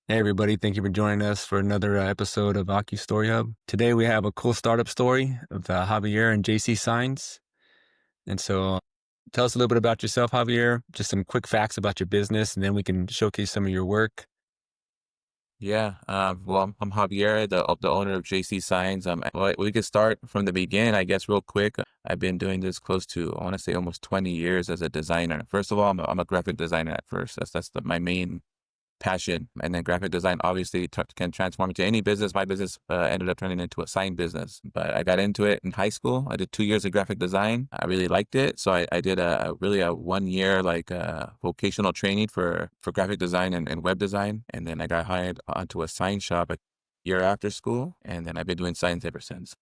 Hey everybody, thank you for joining us for another episode of OccuStoryHub. Today we have a cool startup story of Javier and JC Signs. And so tell us a little bit about yourself, Javier, just some quick facts about your business, and then we can showcase some of your work. Yeah, well, I'm Javier, the owner of JC Signs. Well, we could start from the beginning, I guess, real quick. I've been doing this close to, I want to say, almost 20 years as a designer. First of all, I'm a graphic designer at first. That's my main passion. And then graphic design obviously can transform into any business. My business ended up turning into a sign business, but I got into it in high school. I did 2 years of graphic design. I really liked it. So I did a 1 year vocational training for graphic design and web design. And then I got hired onto a sign shop a year after school. And then I've been doing signs ever since.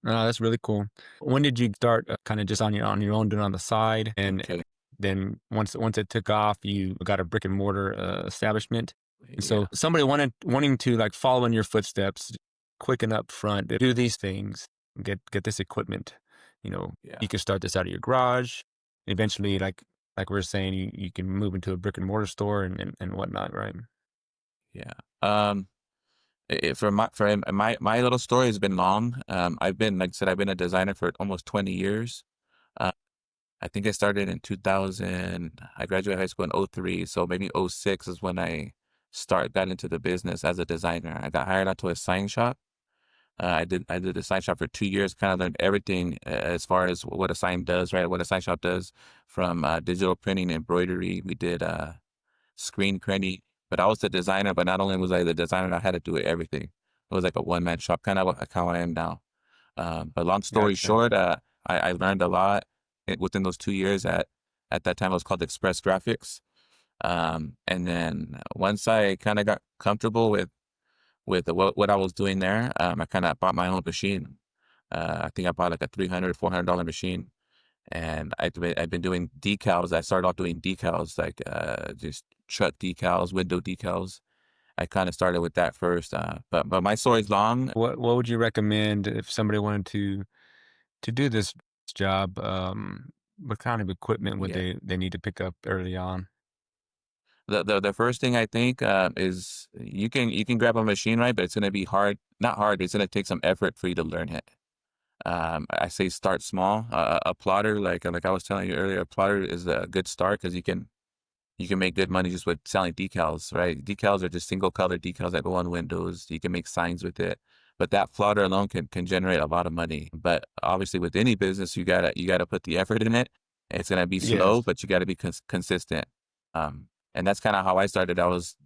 That's really cool. When did you start kind of just on your own, doing it on the side? And Okay. then once it took off, you got a brick and mortar establishment. And so Yeah. somebody wanting to like follow in your footsteps, quick and up front, do these things, get this equipment. Yeah. You can start this out of your garage. Eventually, like we are saying, you can move into a brick and mortar store and whatnot, right? Yeah. Um, for my little story has been long. I've been, like I said, I've been a designer for almost 20 years. Uh, I think I started in 2000. I graduated high school in '03, so maybe '06 is when I got into the business as a designer. I got hired onto a sign shop. I did a sign shop for 2 years, kind of learned everything as far as what a sign does, right? What a sign shop does, from digital printing, embroidery. We did screen printing, but I was the designer. But not only was I the designer, I had to do everything. It was like a one man shop, kind of like how I am now. But long story Gotcha. short, I learned a lot within those 2 years. At that time, it was called Express Graphics. And then once I kind of got comfortable with what I was doing there, I kind of bought my own machine. I think I bought like a $300 $400 machine, and I've been doing decals. I started off doing decals, like just truck decals, window decals. I kind of started with that first, but my story's long. What would you recommend if somebody wanted to do this job? What kind of equipment would Yeah. they need to pick up early on? The first thing I think is you can grab a machine, right, but it's gonna be hard. Not hard, but it's gonna take some effort for you to learn it. I say start small. A plotter, like I was telling you earlier, a plotter is a good start because you can make good money just with selling decals, right? Decals are just single color decals that go on windows. You can make signs with it, but that plotter alone can generate a lot of money. But obviously, with any business, you gotta put the effort in it. It's gonna be slow, Yes. but you gotta be consistent. And that's kind of how I started. I was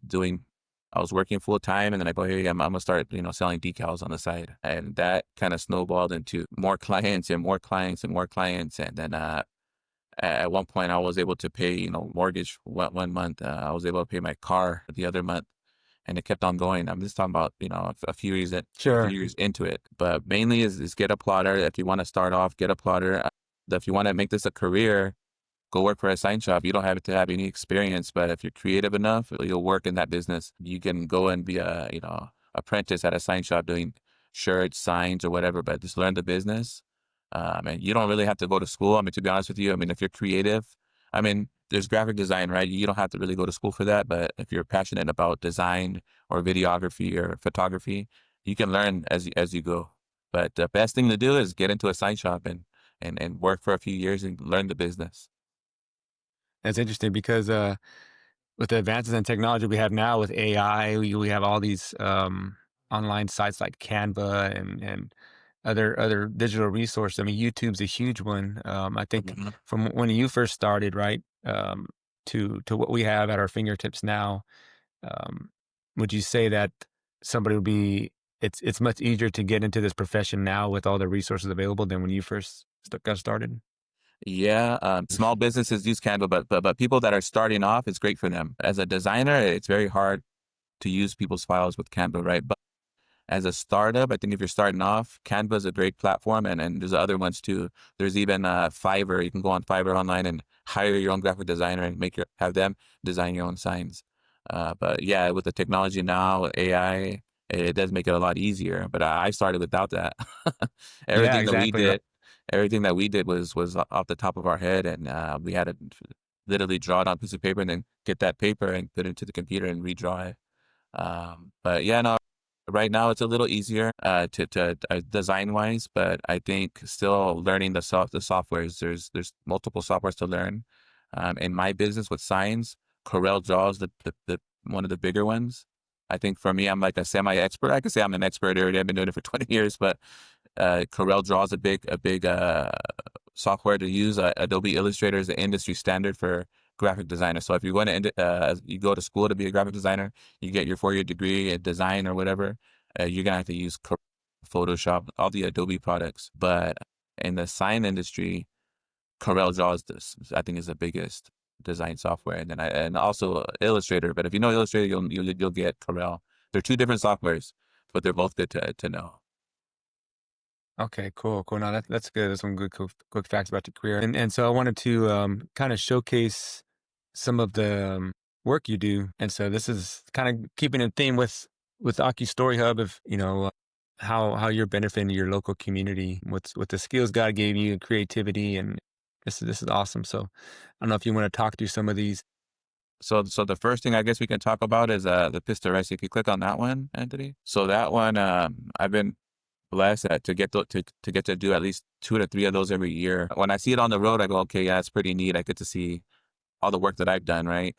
working full time, and then I go, hey, I'm gonna start, selling decals on the side, and that kind of snowballed into more clients and more clients and more clients, and then at one point, I was able to pay, mortgage one month. I was able to pay my car the other month, and it kept on going. I'm just talking about, a few Sure. years into it. But mainly is get a plotter. If you want to start off, get a plotter. If you want to make this a career, go work for a sign shop. You don't have to have any experience, but if you're creative enough, you'll work in that business. You can go and be apprentice at a sign shop doing shirts, signs, or whatever, but just learn the business. And you don't really have to go to school. I mean, to be honest with you, I mean, if you're creative, I mean, there's graphic design, right? You don't have to really go to school for that. But if you're passionate about design or videography or photography, you can learn as you go. But the best thing to do is get into a sign shop and work for a few years and learn the business. That's interesting because with the advances in technology we have now with AI, we have all these online sites like Canva and other digital resources. I mean, YouTube's a huge one. I think Mhm. from when you first started, right, to what we have at our fingertips now, um, would you say that somebody would be it's much easier to get into this profession now with all the resources available than when you first got started? Yeah, small businesses use Canva, but people that are starting off, it's great for them. As a designer, it's very hard to use people's files with Canva, right? But as a startup, I think if you're starting off, Canva is a great platform, and there's other ones too. There's even Fiverr. You can go on Fiverr online and hire your own graphic designer and have them design your own signs. But yeah, with the technology now, AI, it does make it a lot easier. But I started without that. Yeah, Everything that we exactly. Right. did, everything that we did was off the top of our head, and we had to literally draw it on a piece of paper and then get that paper and put it into the computer and redraw it. But yeah, no, right now it's a little easier to design wise, but I think still learning the softwares. There's multiple softwares to learn. In my business with signs, Corel Draw is the one of the bigger ones. I think for me, I'm like a semi-expert. I could say I'm an expert already. I've been doing it for 20 years, but Corel Draw is a big software to use. Adobe Illustrator is the industry standard for graphic designer. So if you're going to you go to school to be a graphic designer, you get your 4-year degree in design or whatever, you're gonna have to use Photoshop, all the Adobe products. But in the sign industry, Corel Draw is this, I think, is the biggest design software, and then and also Illustrator. But if you know Illustrator, you'll get Corel. They're two different softwares, but they're both good to know. Okay, cool, cool. Now that's good. That's some good quick facts about your career. And so I wanted to kind of showcase some of the work you do. And so this is kind of keeping in theme with OccuStoryHub of, how you're benefiting your local community with the skills God gave you, creativity, and this is awesome. So I don't know if you want to talk through some of these. So the first thing I guess we can talk about is the Pistaressi. If you click on that one, Anthony. So that one, I've been blessed to get to do at least 2 to 3 of those every year. When I see it on the road, I go, okay, yeah, it's pretty neat. I get to see all the work that I've done, right?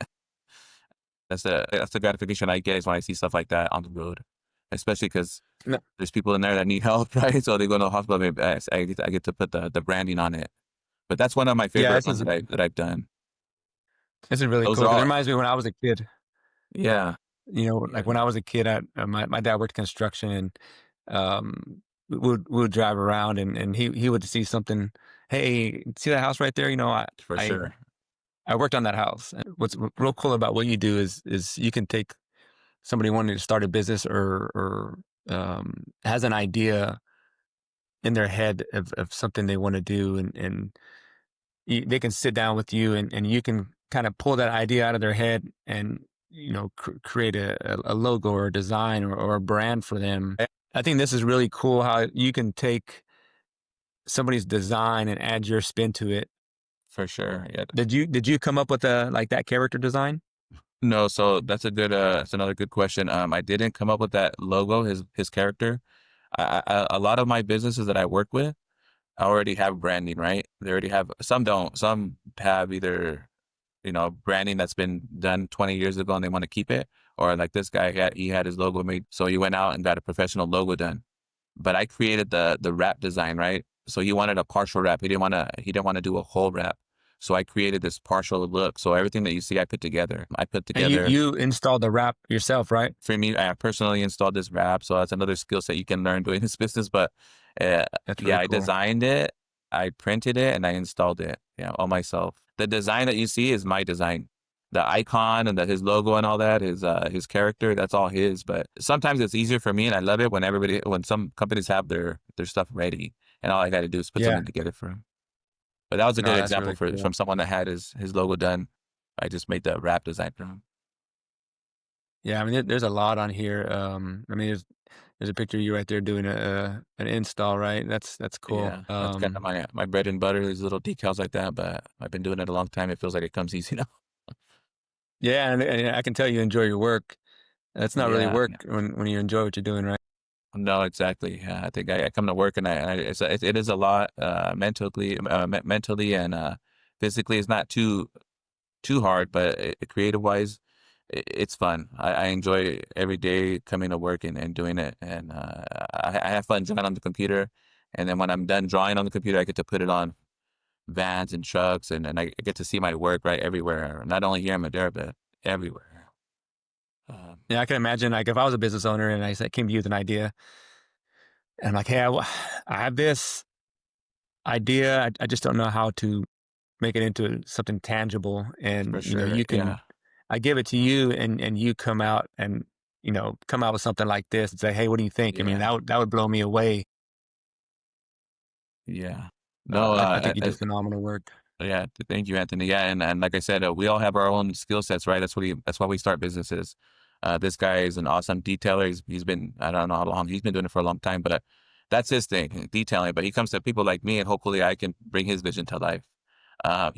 That's the gratification I get is when I see stuff like that on the road, especially because No, there's people in there that need help, right? So they go to the hospital. Maybe I get to put the branding on it. But that's one of my yeah, favorite ones that I've done. this is really Those cool are because it all, reminds me when I was a kid. yeah, Like yeah, when I was a kid, my dad worked construction, and we would drive around, and he would see something. Hey, see that house right there? for I sure, I worked on that house. And what's real cool about what you do is you can take somebody wanting to start a business or has an idea in their head of something they want to do, and they can sit down with you, and you can kind of pull that idea out of their head and create a logo or a design or a brand for them. I think this is really cool how you can take somebody's design and add your spin to it. for sure. Yeah. Did you come up with that character design? No, so that's another good question. I didn't come up with that logo, his character. A lot of my businesses that I work with already have branding, right? They already have, some don't, some have either, branding that's been done 20 years ago and they want to keep it. Or like this guy, he had his logo made. So he went out and got a professional logo done. But I created the wrap design, right? So he wanted a partial wrap. He didn't want to do a whole wrap. So I created this partial look. So everything that you see, I put together. I put And you together you installed the wrap yourself, right? for me. I personally installed this wrap. So that's another skill set you can learn doing this business. But uh, That's yeah, really I cool. designed it, I printed it, and I installed it. Yeah, all myself. The design that you see is my design. The icon and his logo and all that, his character, that's all his. But sometimes it's easier for me, and I love it when some companies have their stuff ready, and all I got to do is put Yeah. something together for him. But that was a No, good that's example really for cool. from someone that had his logo done. I just made the wrap design for him. Yeah, I mean, there's a lot on here. I mean, there's a picture of you right there doing an install, right? That's cool. Yeah, that's kind of my bread and butter. These little decals like that, but I've been doing it a long time. It feels like it comes easy now. Yeah, and I can tell you enjoy your work. That's not really Yeah, work yeah. when you enjoy what you're doing, right? No, exactly. Yeah, I think I come to work and it is a lot mentally and physically. It's not too hard, but creative wise, it's fun. I enjoy every day coming to work and doing it, and I have fun drawing on the computer. And then when I'm done drawing on the computer, I get to put it on vans and trucks, and I get to see my work right everywhere, not only here in Madera, but everywhere. Um, Yeah, I can imagine like if I was a business owner and came to you with an idea, and I'm like, hey, I have this idea. I just don't know how to make it into something tangible. for And sure. Yeah. I give it to you, and you come out and come out with something like this and say, hey, what do you think? I mean, Yeah. that would blow me away. Yeah. No, I think you do phenomenal work. yeah, thank you, Anthony. Yeah, and like I said, we all have our own skill sets, right? That's why we start businesses. This guy is an awesome detailer. He's been, I don't know how long he's been doing it for a long time, but that's his thing, detailing. But he comes to people like me, and hopefully I can bring his vision to life. I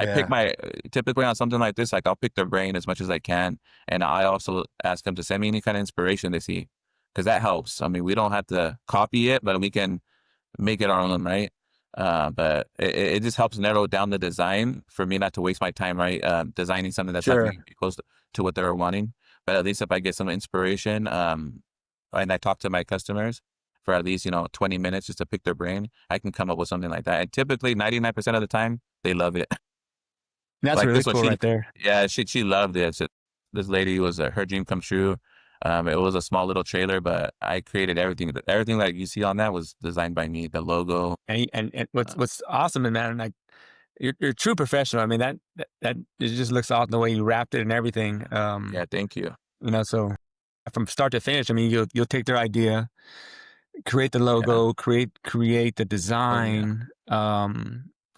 pick Yeah, my typically on something like this, like I'll pick their brain as much as I can, and I also ask them to send me any kind of inspiration they see, because that helps. I mean, we don't have to copy it, but we can make it our own, right? But it just helps narrow down the design for me not to waste my time, right? Designing something that's not going sure. to be close to what they're wanting. But at least if I get some inspiration, and I talk to my customers for at least, 20 minutes just to pick their brain, I can come up with something like that. And typically 99% of the time, they love it. That's Like really this one, cool right there. yeah, she loved it. So this lady was her dream come true. It was a small little trailer, but I created everything. Everything that you see on that was designed by me. The logo. And what's Uh, what's awesome, and man, like you're a true professional. I mean, that it just looks awesome the way you wrapped it and everything. yeah, thank you. So from start to finish, I mean, you'll take their idea, create the Yeah. logo, create the Oh yeah. design,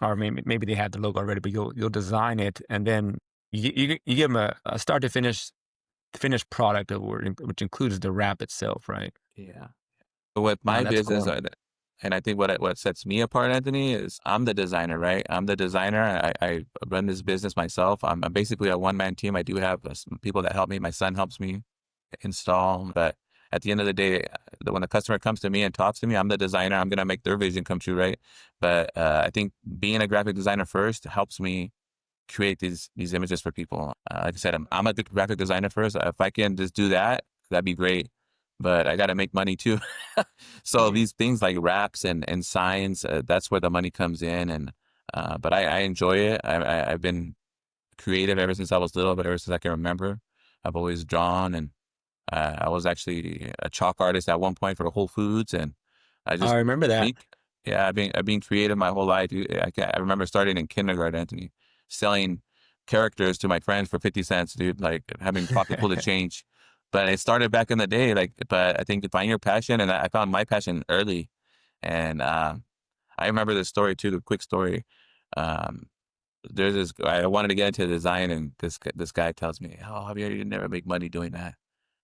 or maybe they had the logo already, but you'll design it, and then you give them a start to finish finished product, which includes the wrap itself, right? Yeah. But with No, my that's business, cool. and I think what sets me apart, Anthony, is I'm the designer, right? I'm the designer. I run this business myself. I'm basically a one man team. I do have some people that help me. My son helps me install, but at the end of the day, when the customer comes to me and talks to me, I'm the designer. I'm gonna make their vision come true, right? But I think being a graphic designer first helps me create these images for people. Like I said, I'm a good graphic designer first. If I can just do that, that'd be great. But I got to make money too. So Mhm. these things like wraps and signs, that's where the money comes in. And but I enjoy it. I've been creative ever since I was little, but ever since I can remember, I've always drawn, and I was actually a chalk artist at one point for Whole Foods, and I I just remember that. me, yeah, I've been creative my whole life. I remember starting in kindergarten, Anthony, selling characters to my friends for 50 cents, dude. Like having pocket full of change. But it started back in the day, like. But I think to find your passion, and I found my passion early, and I remember this story too. The quick story. Um, there's this. I wanted to get into design, and this guy tells me, "Oh, Javier, you never make money doing that."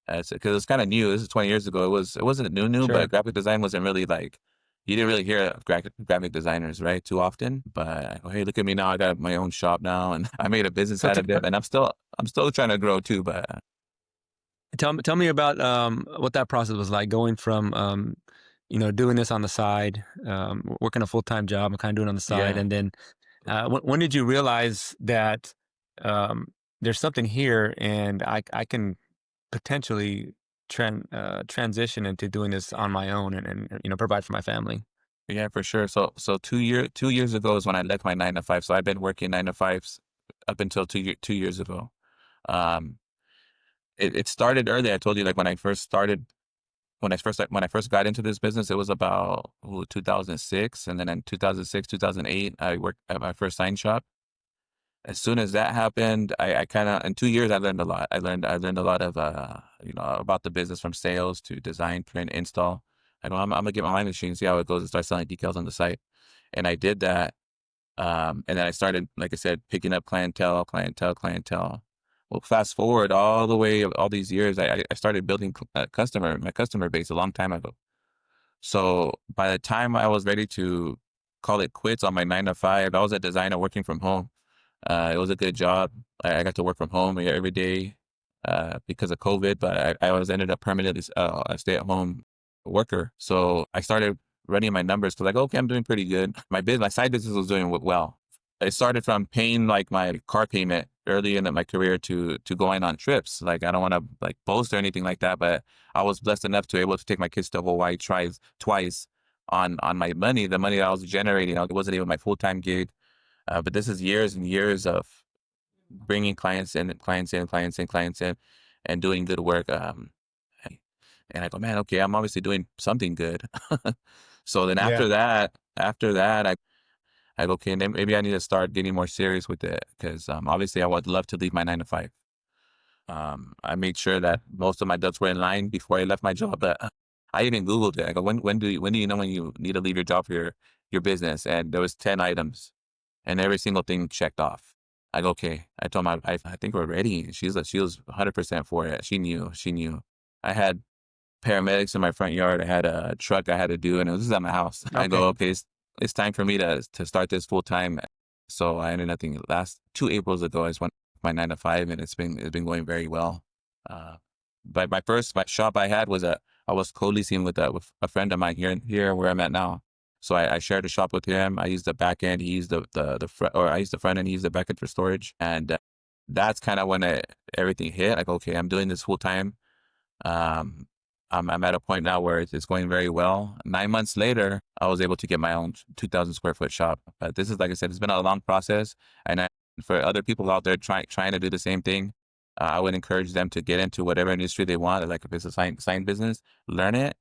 Because it's kind of new. This is 20 years ago. It wasn't new, but Sure. graphic design wasn't really like you didn't really hear of graphic designers, right, too often. But I go, hey, look at me now. I got my own shop now, and I made a business So out of it. And I'm still trying to grow too. But tell me about what that process was like going from doing this on the side, working a full-time job and kind of doing it on the side, yeah, and then when did you realize that um, there's something here and I can potentially transition into doing this on my own and provide for my family? yeah, for sure. So 2 years ago is when I left my 9 to 5. So I've been working 9 to 5s up until 2 years ago. Um, it started early. I told you, like when I first started when I first got into this business, it was about 2006, and then in 2006, 2008, I worked at my first sign shop. As soon as that happened, I kind of in 2 years I learned a lot. I learned a lot of about the business from sales to design, print, install. I know I'm gonna get my machine, see how it goes, and start selling decals on the site. And I did that, and then I started, like I said, picking up clientele, clientele, clientele. Well, fast forward all the way all these years, I started building my customer base a long time ago. So by the time I was ready to call it quits on my 9 to 5, I was a designer working from home. It was a good job. I got to work from home every day because of COVID, but I was ended up permanently a stay-at-home worker. So I started running my numbers because, like, okay, I'm doing pretty good. My side business was doing well. It started from paying like my car payment early in my career to going on trips. Like I don't want to like boast or anything like that, but I was blessed enough to able to take my kids to Hawaii twice on my money, the money that I was generating. It wasn't even my full-time gig. But this is years and years of bringing clients in, clients in, clients in, clients in, and doing good work. And I go, man, okay, I'm obviously doing something good. So then Yeah, after that, I go, okay, then maybe I need to start getting more serious with it because obviously I would love to leave my 9 to 5. I made sure that most of my ducks were in line before I left my job. But I even Googled it. I go, when do you know when you need to leave your job for your business? And there was 10 items and every single thing checked off. I go, okay. I told my wife, I think we're ready. She was 100% for it. She knew. I had paramedics in my front yard. I had a truck I had to do, and it was just at my house. I go, okay. okay, it's time for me to start this full time. So I ended up thinking last 2 Aprils ago, I just went my 9 to 5, and it's been going very well. Uh, but my shop I had was I was co-leasing with a friend of mine here where I'm at now. So I shared a shop with him. I used the back end. He used the front, or I used the front end. He used the back end for storage. And that's kind of when everything hit. Like, okay, I'm doing this full time. Um, I'm at a point now where it's going very well. 9 months later, I was able to get my own 2,000 square foot shop. But this is, like I said, it's been a long process. And for other people out there trying to do the same thing, I would encourage them to get into whatever industry they want. Like if it's a sign business, learn it,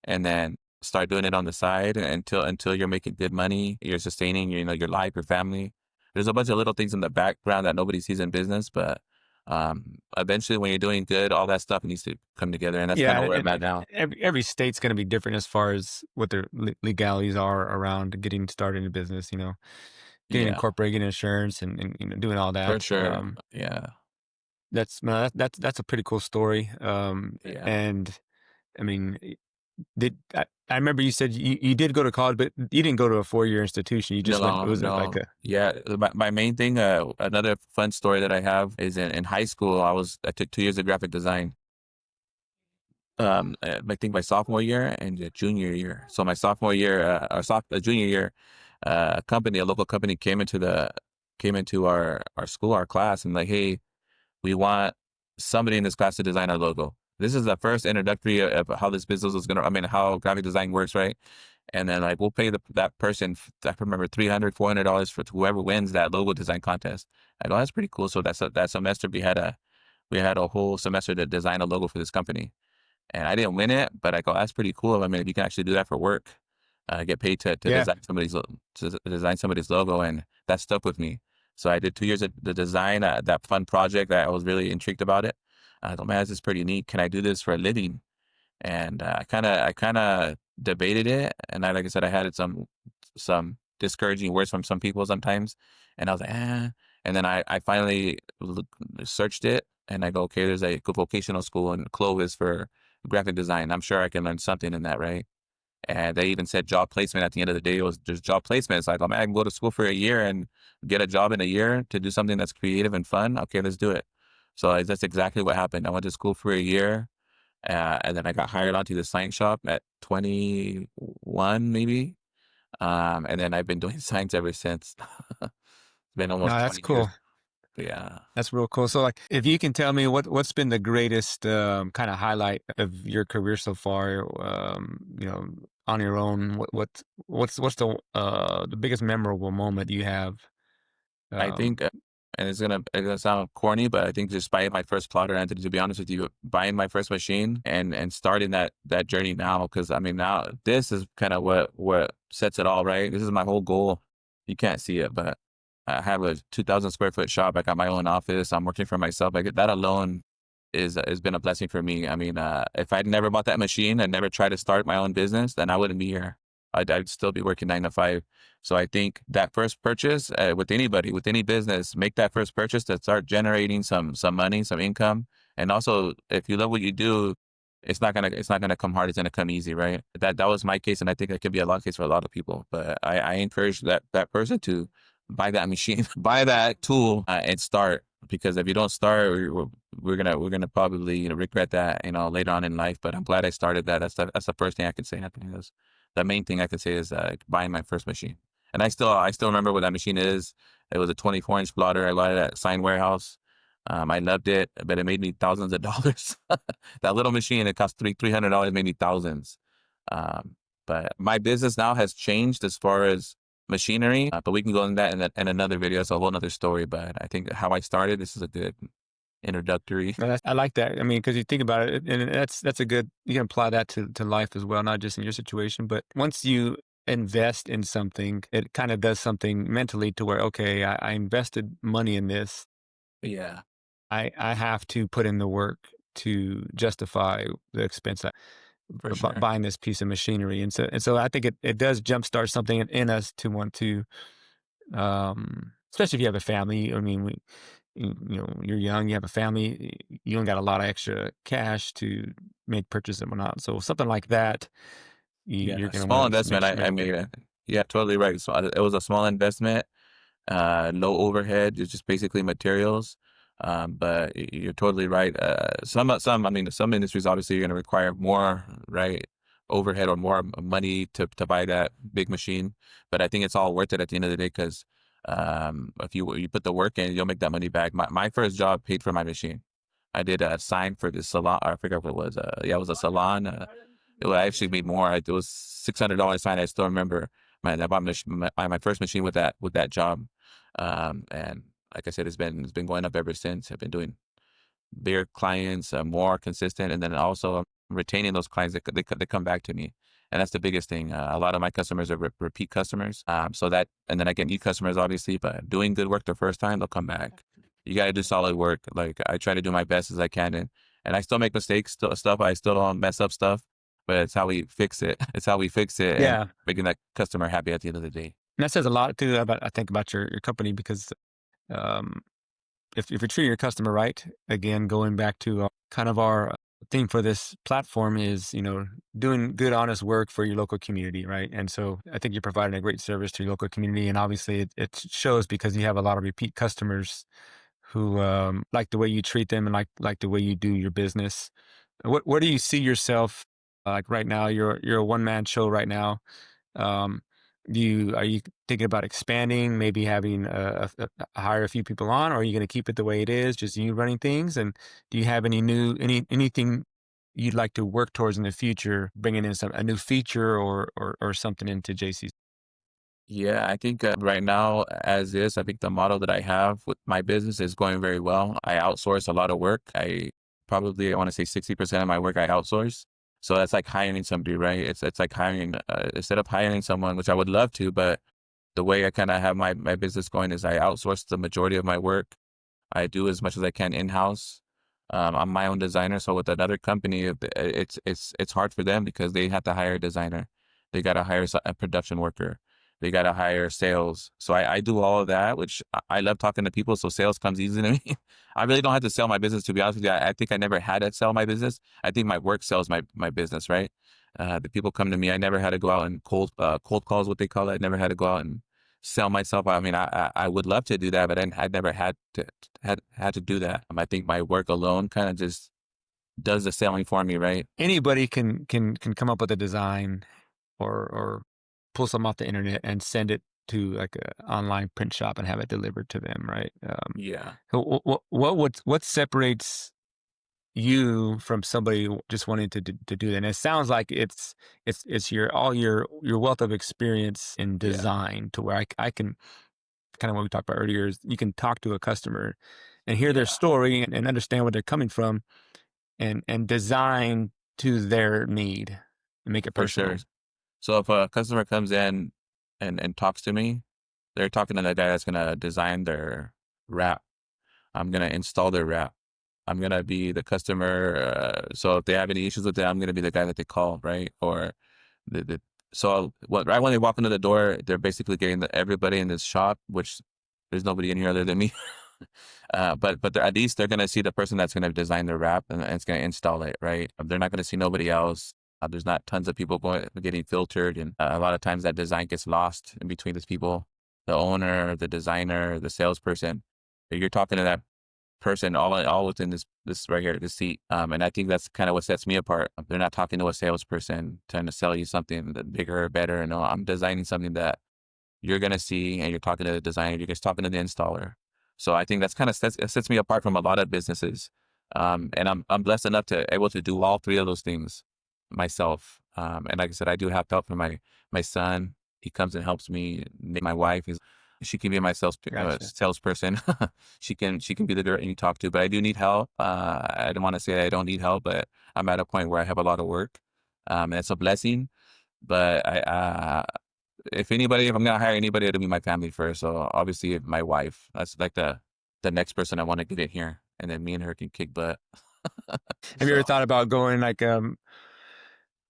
and then start doing it on the side until you're making good money, you're sustaining, your life, your family. There's a bunch of little things in the background that nobody sees in business, but eventually when you're doing good, all that stuff needs to come together, and that's kind Yeah, of where I'm and at now. every state's going to be different as far as what their legalities are around getting started in a business. Getting Yeah, incorporated, getting insurance, and doing all for that. sure. Yeah, That's no, that's a pretty cool story. yeah. And I mean, I remember you said you did go to college, but you didn't go to a 4-year institution. You just went. No, Was it like no. a? Yeah, my main thing, another fun story that I have is in high school, I took 2 years of graphic design. I think my sophomore year and junior year. So my sophomore year, junior year, a local company came into our school, our class, and like, hey, we want somebody in this class to design our logo. This is the first introductory of how this business was I mean, how graphic design works, right? And then like we'll pay that person, I remember $300, $400 for whoever wins that logo design contest. I go, that's pretty cool. So that semester we had a whole semester to design a logo for this company, and I didn't win it, but I go, that's pretty cool. I mean, if you can actually do that for work, get paid to Yeah. design somebody's logo, and that stuck with me. So I did 2 years of the design, that fun project that I was really intrigued about it. I thought, man, this is pretty neat. Can I do this for a living? And I kind of debated it, and like I said, I had some discouraging words from some people sometimes, and I was like, eh. And then I finally searched it, and I go, okay, there's a good vocational school in Clovis for graphic design. I'm sure I can learn something in that, right? And they even said job placement at the end of the day. It was just job placement. It's like, oh man, I can go to school for a year and get a job in a year to do something that's creative and fun. Okay, let's do it. So that's exactly what happened. I went to school for a year, and then I got hired onto the sign shop at 21, maybe. And then I've been doing signs ever since. It's been No, almost that's 20 years. cool. Yeah. That's real cool. So, like, if you can tell me what's been the greatest kind of highlight of your career so far, on your own, what's the biggest memorable moment you have? I Um, think, and it's gonna sound corny, but I think just buying my first plotter, Anthony, to be honest with you, buying my first machine and starting that journey now, because I mean now this is kind of what sets it all, right? This is my whole goal. You can't see it, but I have a 2,000 square foot shop. I got my own office. I'm working for myself. Like that alone is has been a blessing for me. I mean, if I'd never bought that machine and never tried to start my own business, then I wouldn't be here. I'd still be working 9 to 5. So I think that first purchase, with anybody, with any business, make that first purchase to start generating some money, some income. And also, if you love what you do, it's not gonna come hard. It's gonna come easy, right? That was my case, and I think that could be a lot of case for a lot of people. But I encourage that person to buy that machine, buy that tool, and start. Because if you don't start, we're gonna probably regret that later on in life. But I'm glad I started that. That's the first thing I can say. I think that's the main thing I could say is buying my first machine. And I still remember what that machine is. It was a 24-inch plotter. I got it at Sign Warehouse. I loved it, but it made me thousands of dollars. That little machine, it cost $300, made me thousands. Um, but my business now has changed as far as machinery. But we can go into that in another video. It's a whole other story. But I think how I started, this is a good introductory. I like that. I mean, because you think about it, and that's a good. You can apply that to life as well, not just in your situation. But once you invest in something, it kind of does something mentally to where, okay, I invested money in this. Yeah, I have to put in the work to justify the expense for sure. buying this piece of machinery. And so I think it does jumpstart something in us to want to, especially if you have a family. I mean, you're young, you have a family, you don't got a lot of extra cash to make purchases and whatnot. So something like that, Yeah, you're going to small want to investment. I make. made. Yeah, totally right. So it was a small investment. low overhead. It's just basically materials. But you're totally right. I mean, some industries obviously are going to require more, right, overhead or more money to buy that big machine. But I think it's all worth it at the end of the day because if you put the work in, you'll make that money back. My first job paid for my machine. I did a sign for this salon. I forgot what it was. Yeah, it was a salon. I actually made more. It was $600 sign. I still remember. I bought my first machine with that job. And like I said, it's been going up ever since. I've been doing bigger clients, more consistent, and then also retaining those clients that they come back to me. And that's the biggest thing. A lot of my customers are repeat customers. So that, and then I get new customers, obviously, but doing good work the first time, they'll come back. You got to do solid work. Like I try to do my best as I can. And I still make mistakes, stuff. I still don't mess up stuff, but it's how we fix it. It's how we fix it and Yeah. making that customer happy at the end of the day. And that says a lot too about, I think, about your company because um, if you're treating your customer right, again, going back to kind of our theme for this platform is, doing good, honest work for your local community, right? And so I think you're providing a great service to your local community, and obviously it shows because you have a lot of repeat customers who like the way you treat them and like the way you do your business. Where do you see yourself like right now? You're a one man show right now. Um, are you thinking about expanding, maybe having hire a few people on, or are you going to keep it the way it is, just you running things? And do you have anything you'd like to work towards in the future, bringing in a new feature or something into JC? Yeah, I think right now, as is, I think the model that I have with my business is going very well. I outsource a lot of work. I want to say 60% of my work I outsource. So that's like hiring somebody, right? It's like hiring, instead of hiring someone, which I would love to, but the way I kind of have my business going is I outsource the majority of my work. I do as much as I can in-house. I'm my own designer, so with another company, it's hard for them because they have to hire a designer. They got to hire a production worker. They got to hire sales. So I do all of that, which I love talking to people. So sales comes easy to me. I really don't have to sell my business, to be honest with you. I think I never had to sell my business. I think my work sells my business, right? The people come to me. I never had to go out and cold calls, what they call it. I never had to go out and sell myself. I mean, I would love to do that, but I never had to do that. I think my work alone kind of just does the selling for me, right? Anybody can come up with a design or pull some off the internet and send it to like a online print shop and have it delivered to them, right? Yeah, So what separates you from somebody just wanting to do that? And it sounds like it's your wealth of experience in yeah, design to where I can kind of what we talked about earlier is you can talk to a customer and hear their yeah, story and understand where they're coming from and design to their need and make it for sure. personal. So if a customer comes in and talks to me, they're talking to the guy that's gonna design their wrap. I'm gonna install their wrap. I'm gonna be the customer. So if they have any issues with that, I'm gonna be the guy that they call, right? Or the so what? Right when they walk into the door, they're basically getting everybody in this shop, which there's nobody in here other than me. But at least they're gonna see the person that's gonna design the wrap and it's gonna install it, right? They're not gonna see nobody else. There's not tons of people getting filtered, and a lot of times that design gets lost in between these people, the owner, the designer, the salesperson. You're talking to that person all within this right here, this seat. And I think that's kind of what sets me apart. They're not talking to a salesperson trying to sell you something that bigger or better. No, I'm designing something that you're gonna see, and you're talking to the designer. You're just talking to the installer. So I think that's kind of sets me apart from a lot of businesses. And I'm blessed enough to able to do all three of those things myself. And like I said, I do have help from my son. He comes and helps me. My wife is she can be my Gotcha. salesperson. She can be the girl you talk to. But I do need help. I don't want to say I don't need help, but I'm at a point where I have a lot of work. And it's a blessing. But if I'm gonna hire anybody, it'll be my family first. So obviously my wife. That's like the next person I want to get in here, and then me and her can kick butt. Have you ever So thought about going like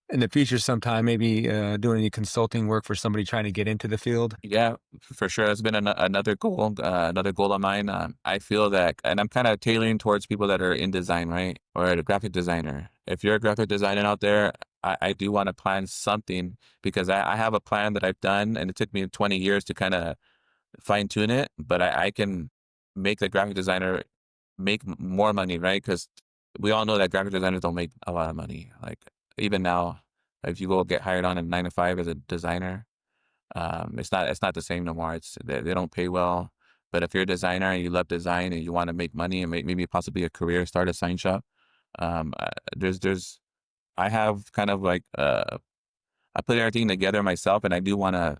in the future sometime, maybe doing any consulting work for somebody trying to get into the field? yeah, for sure, it's been another goal of mine. I feel that, and I'm kind of tailoring towards people that are in design, right, or a graphic designer. If you're a graphic designer out there, I do want to plan something because I have a plan that I've done, and it took me 20 years to kind of fine tune it, but I can make the graphic designer make more money, right? Because we all know that graphic designers don't make a lot of money. Like even now, if you go get hired on a 9 to 5 as a designer, it's not the same no more. They don't pay well. But if you're a designer and you love design and you want to make money and make maybe possibly a career, start a sign shop. There's I have kind of like I put everything together myself, and I do want to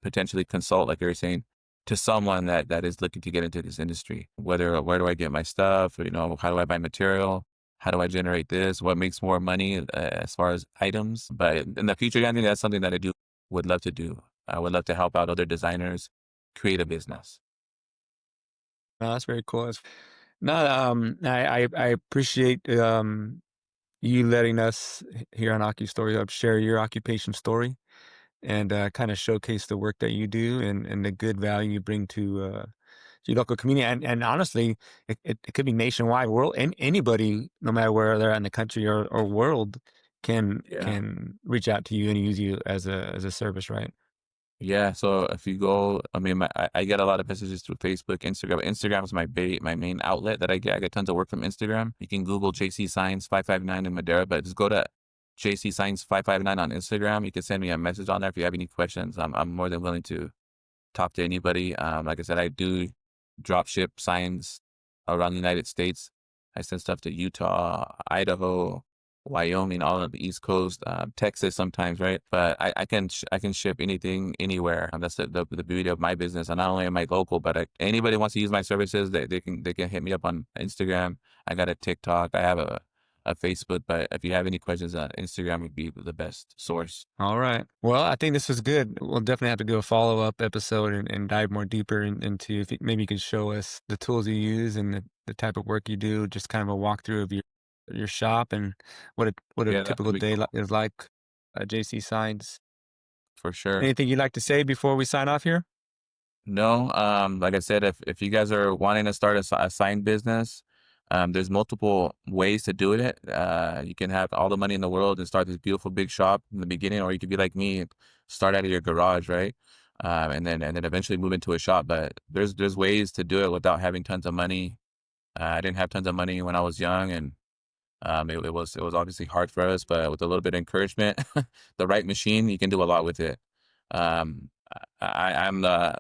potentially consult, like you were saying, to someone that is looking to get into this industry. Where do I get my stuff? How do I buy material? How do I generate this? What makes more money as far as items? But in the future, I think that's something that would love to do. I would love to help out other designers create a business. No, that's very cool. No, I appreciate you letting us here on OccuStoryHub share your occupation story and kind of showcase the work that you do and the good value you bring to your local community. And honestly, it could be nationwide, world, and anybody, no matter where they're at in the country or world, Yeah. can reach out to you and use you as a service, right? Yeah, so if you go, I mean, I get a lot of messages through Facebook, Instagram. Instagram is my main outlet that I get. I get tons of work from Instagram. You can Google JC Signs 559 in Madera, but just go to JC Signs 559 on Instagram. You can send me a message on there if you have any questions. I'm more than willing to talk to anybody. Like I said, I do drop ship signs around the United States. I send stuff to Utah, Idaho, Wyoming, all of the East Coast, Texas sometimes, right? But I can ship anything anywhere. That's the beauty of my business. And not only am I local, but anybody wants to use my services, they can hit me up on Instagram. I got a TikTok. I have a Facebook. But if you have any questions, Instagram would be the best source. All right. Well, I think this was good. We'll definitely have to do a follow-up episode and dive more deeper into if maybe you can show us the tools you use and the type of work you do, just kind of a walkthrough of your shop and what a Yeah, that typical would be day cool is like at JC Signs. for sure. Anything you'd like to say before we sign off here? No, like I said, if you guys are wanting to start a sign business, there's multiple ways to do it. You can have all the money in the world and start this beautiful big shop in the beginning, or you could be like me, and start out of your garage, right? And then eventually move into a shop. But there's ways to do it without having tons of money. I didn't have tons of money when I was young, and it was obviously hard for us, but with a little bit of encouragement, the right machine, you can do a lot with it. Um, I'm the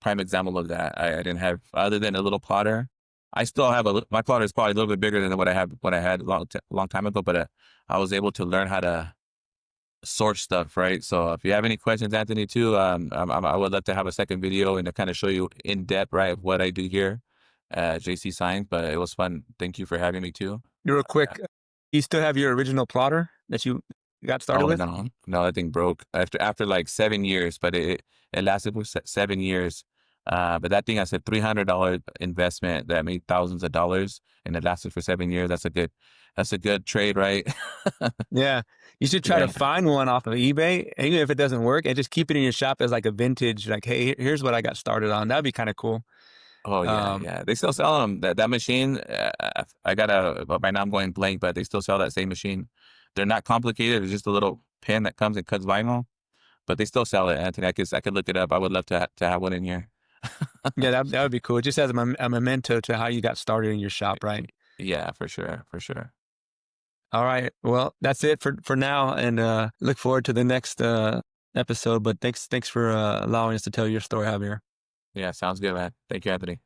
prime example of that. I didn't have, other than a little plotter. I still have my plotter is probably a little bit bigger than what I had long time ago, but I was able to learn how to sort stuff, right? So if you have any questions, Anthony, too, I would love to have a second video and to kind of show you in depth, right, of what I do here at JC Signs. But it was fun. Thank you for having me too. Real Yeah. quick, you still have your original plotter that you got started Oh with? no, no, that thing broke after like 7 years, but it lasted for 7 years. But that thing has a $300 investment that made thousands of dollars, and it lasted for 7 years. That's a good trade, right? Yeah. You should try to Yeah. find one off of eBay, and even if it doesn't work, and just keep it in your shop as like a vintage, like, hey, here's what I got started on. That'd be kind of cool. Oh yeah, Um, yeah. They still sell them. That machine. I got but by now I'm going blank, but they still sell that same machine. They're not complicated. It's just a little pin that comes and cuts vinyl, but they still sell it, Anthony. I could look it up. I would love to have one in here. yeah, that would be cool. Just as a memento to how you got started in your shop, right? Yeah, for sure, for sure. All right. Well, that's it for now, and look forward to the next episode. But thanks for allowing us to tell your story, Javier. Yeah, sounds good, man. Thank you, Anthony.